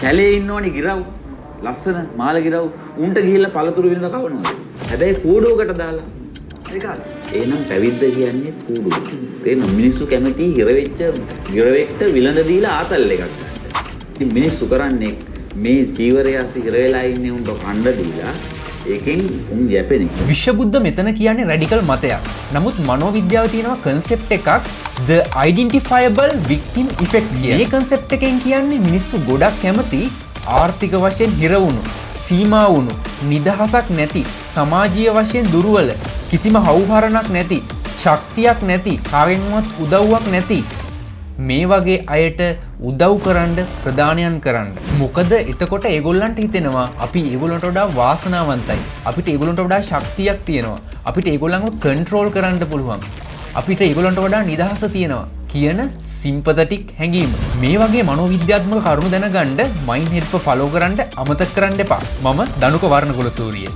කැලේ ඉන්නවනේ ගිරව්. ලස්සන මාළ ගිරව්. උන්ට ගිහිල්ලා පළතුරු විඳ කවනවා. හැබැයි කූඩුවකට දාලා. ඒකද? එහෙනම් පැවිද්ද කියන්නේ කූඩුව. ඒ මිනිස්සු කැමති ගිරවෙක්ට විලඳ දීලා ආතල් එකක් ගන්න. ඉතින් මිනිස්සු කරන්නේ මේ ජීවරයාස හිර වෙලා ඉන්නේ උන්ට කණ්ඩ දීලා ඒකෙන් උන් යැපෙන එක. විශ්වබුද්ධ මෙතන කියන්නේ රැඩිකල් මතයක්. නමුත් මනෝවිද්‍යාව තියෙනවා කන්සෙප්ට් එකක් the identifiable victim effect කියන. මේ කන්සෙප්ට් එකෙන් කියන්නේ මිනිස්සු ගොඩක් කැමති ආර්ථික වශයෙන් හිර වුණු, සීමා වුණු, නිදහසක් නැති, සමාජීය වශයෙන් දුර්වල, කිසිම හවුහරණක් නැති, ශක්තියක් නැති, කාගෙන්වත් උදව්වක් නැති මේ වගේ අයට උදව් කරන්න ප්‍රදානයන් කරන්න. මොකද එතකොට ඒගොල්ලන්ට හිතෙනවා අපි ඒගොල්ලන්ට වඩා වාසනාවන්තයි. අපිට ඒගොල්ලන්ට වඩා ශක්තියක් තියෙනවා. අපිට ඒගොල්ලන්ව කන්ට්‍රෝල් කරන්න පුළුවන්. අපිට ඒගොල්ලන්ට වඩා නිදහස තියෙනවා කියන සිම්පතටික් හැඟීම. මේ වගේ මනෝවිද්‍යාත්මක කරුණු දැනගන්න මයින්ඩ් හෙල්ප් ෆලෝ කරන්න අමතක කරන්න එපා. මම දනුක වර්ණකුලසූරිය.